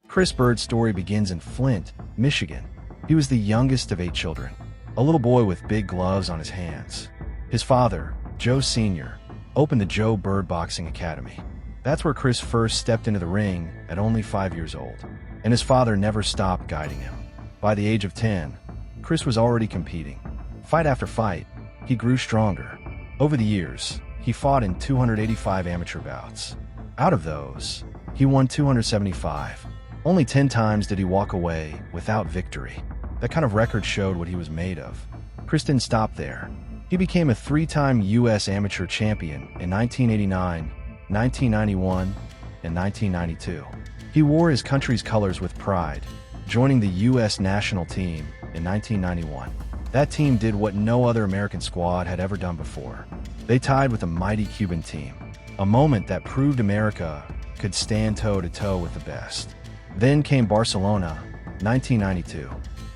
Chris Byrd's story begins in Flint, Michigan. He was the youngest of 8 children, a little boy with big gloves on his hands. His father, Joe Sr., opened the Joe Byrd Boxing Academy. That's where Chris first stepped into the ring at only 5 years old, and his father never stopped guiding him. By the age of 10, Chris was already competing. Fight after fight, he grew stronger. Over the years, he fought in 285 amateur bouts. Out of those, he won 275. Only 10 times did he walk away without victory. That kind of record showed what he was made of. Chris didn't stop there. He became a 3-time U.S. amateur champion in 1989, 1991, and 1992. He wore his country's colors with pride, joining the U.S. national team in 1991. That team did what no other American squad had ever done before. They tied with a mighty Cuban team, a moment that proved America could stand toe-to-toe with the best. Then came Barcelona, 1992,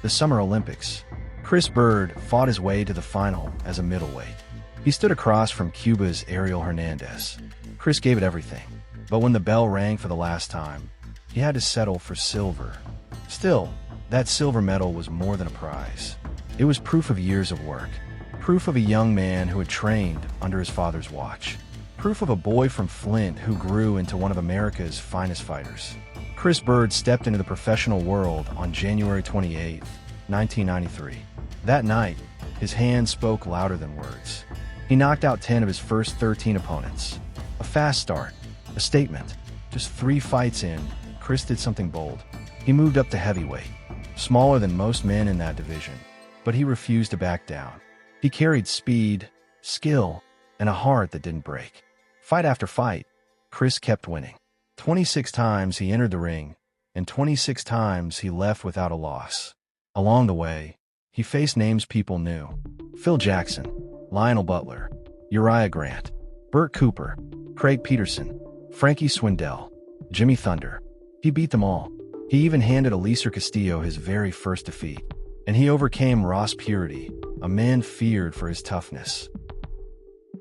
the Summer Olympics. Chris Byrd fought his way to the final as a middleweight. He stood across from Cuba's Ariel Hernandez. Chris gave it everything, but when the bell rang for the last time, he had to settle for silver. Still, that silver medal was more than a prize. It was proof of years of work, proof of a young man who had trained under his father's watch, proof of a boy from Flint who grew into one of America's finest fighters. Chris Byrd stepped into the professional world on January 28, 1993. That night, his hands spoke louder than words. He knocked out 10 of his first 13 opponents. A fast start, a statement. Just 3 fights in, Chris did something bold. He moved up to heavyweight, smaller than most men in that division, but he refused to back down. He carried speed, skill, and a heart that didn't break. Fight after fight, Chris kept winning. 26 times he entered the ring, and 26 times he left without a loss. Along the way, he faced names people knew: Phil Jackson, Lionel Butler, Uriah Grant, Burt Cooper, Craig Peterson, Frankie Swindell, Jimmy Thunder. He beat them all. He even handed Eliezer Castillo his very first defeat. And he overcame Ross Purity, a man feared for his toughness.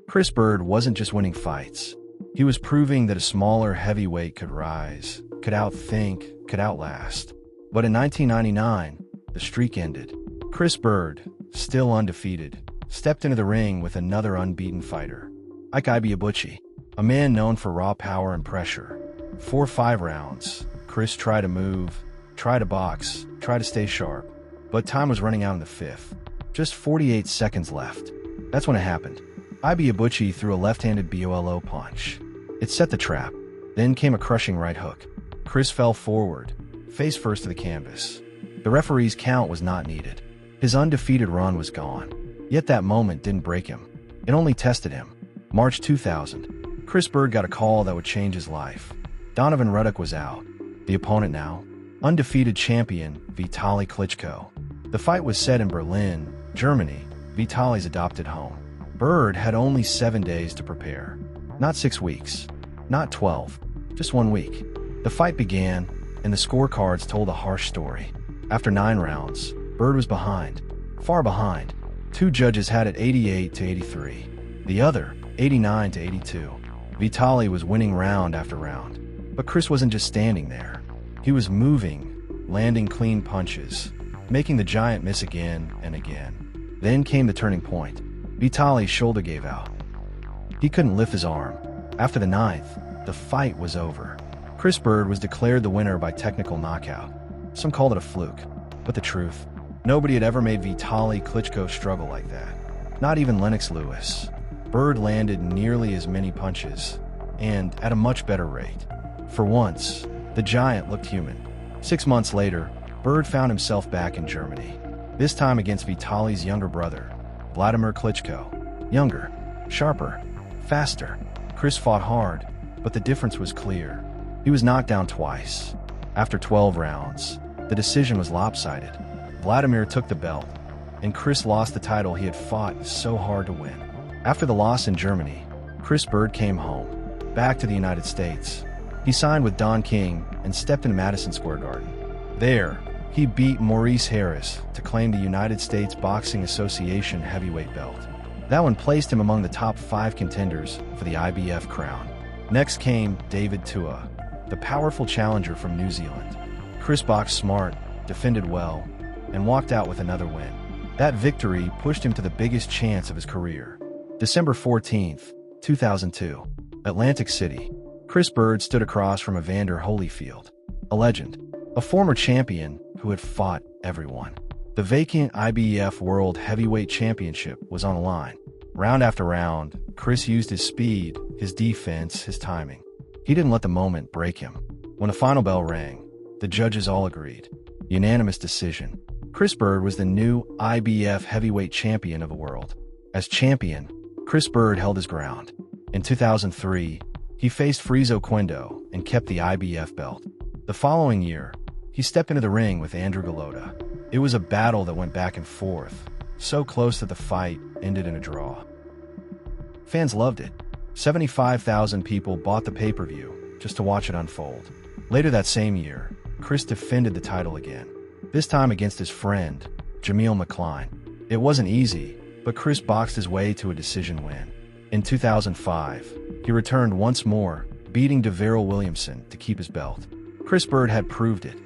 Chris Byrd wasn't just winning fights. He was proving that a smaller heavyweight could rise, could outthink, could outlast. But in 1999, the streak ended. Chris Byrd, still undefeated, stepped into the ring with another unbeaten fighter, Ike Ibeabuchi, a man known for raw power and pressure. 4-5 rounds, Chris tried to move, tried to box, tried to stay sharp, but time was running out in the 5th. Just 48 seconds left. That's when it happened. Ibeabuchi threw a left-handed BOLO punch. It set the trap. Then came a crushing right hook. Chris fell forward, face first to the canvas. The referee's count was not needed. His undefeated run was gone. Yet that moment didn't break him. It only tested him. March 2000. Chris Byrd got a call that would change his life. Donovan Ruddock was out. The opponent now? Undefeated champion, Vitaly Klitschko. The fight was set in Berlin, Germany, Vitaly's adopted home. Byrd had only 7 days to prepare. Not 6 weeks. Not 12. Just 1 week. The fight began, and the scorecards told a harsh story. After 9 rounds, Byrd was behind. Far behind. 2 judges had it 88-83. The other, 89-82. Vitaly was winning round after round. But Chris wasn't just standing there. He was moving, landing clean punches, making the giant miss again and again. Then came the turning point. Vitaly's shoulder gave out. He couldn't lift his arm. After the 9th, the fight was over. Chris Byrd was declared the winner by technical knockout. Some called it a fluke, but the truth, nobody had ever made Vitaly Klitschko struggle like that. Not even Lennox Lewis. Byrd landed nearly as many punches, and at a much better rate. For once, the giant looked human. 6 months later, Byrd found himself back in Germany, this time against Vitaly's younger brother, Vladimir Klitschko. Younger, sharper, faster. Chris fought hard, but the difference was clear. He was knocked down twice. After 12 rounds, the decision was lopsided. Vladimir took the belt, and Chris lost the title he had fought so hard to win. After the loss in Germany, Chris Byrd came home, back to the United States. He signed with Don King and stepped into Madison Square Garden. There, he beat Maurice Harris to claim the United States Boxing Association heavyweight belt. That one placed him among the top 5 contenders for the IBF crown. Next came David Tua, the powerful challenger from New Zealand. Chris boxed smart, defended well, and walked out with another win. That victory pushed him to the biggest chance of his career. December 14, 2002. Atlantic City. Chris Byrd stood across from Evander Holyfield, a legend, a former champion who had fought everyone. The vacant IBF World Heavyweight Championship was on the line. Round after round, Chris used his speed, his defense, his timing. He didn't let the moment break him. When the final bell rang, the judges all agreed. Unanimous decision. Chris Byrd was the new IBF Heavyweight Champion of the world. As champion, Chris Byrd held his ground. In 2003, he faced Friso Quendo and kept the IBF belt. The following year, he stepped into the ring with Andrew Golota. It was a battle that went back and forth, so close that the fight ended in a draw. Fans loved it. 75,000 people bought the pay-per-view just to watch it unfold. Later that same year, Chris defended the title again, this time against his friend, Jameel McCline. It wasn't easy, but Chris boxed his way to a decision win. In 2005, he returned once more, beating Deverell Williamson to keep his belt. Chris Byrd had proved it.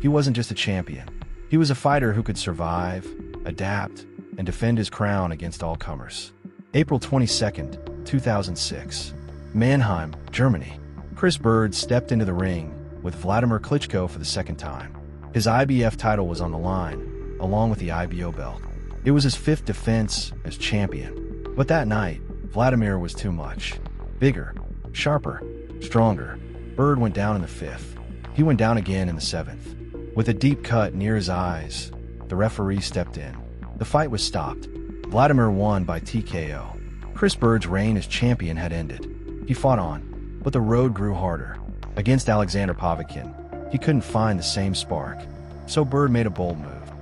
He wasn't just a champion. He was a fighter who could survive, adapt, and defend his crown against all comers. April 22, 2006. Mannheim, Germany. Chris Byrd stepped into the ring with Vladimir Klitschko for the second time. His IBF title was on the line, along with the IBO belt. It was his fifth defense as champion. But that night, Vladimir was too much. Bigger, sharper, stronger. Byrd went down in the fifth. He went down again in the seventh. With a deep cut near his eyes, the referee stepped in. The fight was stopped. Vladimir won by TKO. Chris Byrd's reign as champion had ended. He fought on, but the road grew harder. Against Alexander Povetkin, he couldn't find the same spark, so Byrd made a bold move.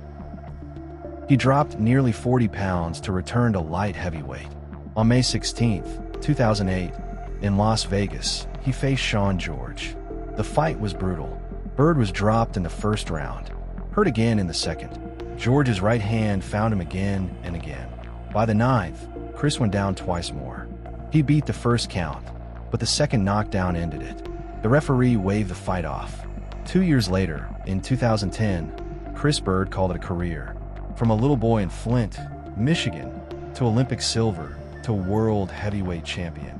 He dropped nearly 40 pounds to return to light heavyweight. On May 16, 2008, in Las Vegas, he faced Sean George. The fight was brutal. Byrd was dropped in the first round, hurt again in the second. George's right hand found him again and again. By the ninth, Chris went down twice more. He beat the first count, but the second knockdown ended it. The referee waved the fight off. 2 years later, in 2010, Chris Byrd called it a career. From a little boy in Flint, Michigan, to Olympic silver, to world heavyweight champion.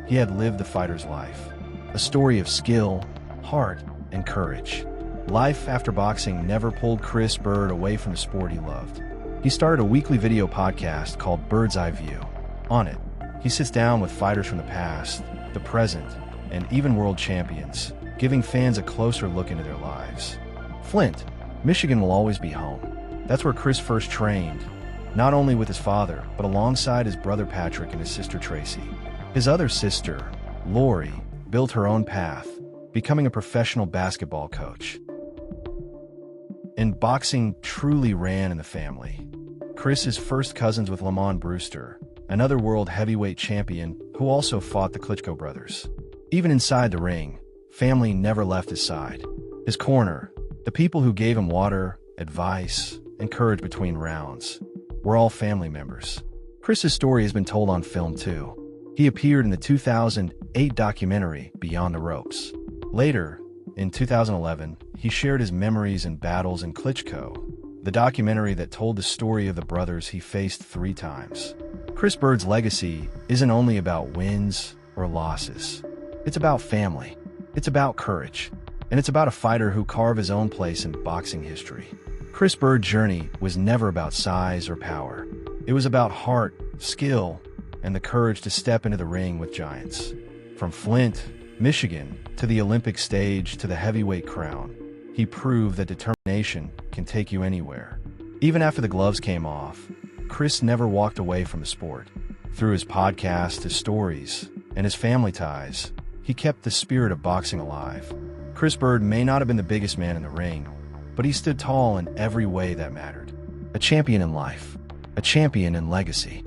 He had lived the fighter's life. A story of skill, heart, and courage. Life after boxing never pulled Chris Byrd away from the sport he loved. He started a weekly video podcast called Bird's Eye View. On it, he sits down with fighters from the past, the present, and even world champions, giving fans a closer look into their lives. Flint, Michigan will always be home. That's where Chris first trained, not only with his father, but alongside his brother Patrick and his sister Tracy. His other sister, Lori, built her own path, becoming a professional basketball coach. And boxing truly ran in the family. Chris is first cousins with Lamont Brewster, another world heavyweight champion who also fought the Klitschko brothers. Even inside the ring, family never left his side. His corner, the people who gave him water, advice, and courage between rounds, were all family members. Chris's story has been told on film too. He appeared in the 2008 documentary Beyond the Ropes. Later, in 2011, he shared his memories and battles in Klitschko, the documentary that told the story of the brothers he faced 3 times. Chris Byrd's legacy isn't only about wins or losses. It's about family. It's about courage. And it's about a fighter who carved his own place in boxing history. Chris Byrd's journey was never about size or power. It was about heart, skill, and the courage to step into the ring with giants. From Flint, Michigan, to the Olympic stage, to the heavyweight crown, he proved that determination can take you anywhere. Even after the gloves came off, Chris never walked away from the sport. Through his podcast, his stories, and his family ties, he kept the spirit of boxing alive. Chris Byrd may not have been the biggest man in the ring, but he stood tall in every way that mattered. A champion in life, a champion in legacy.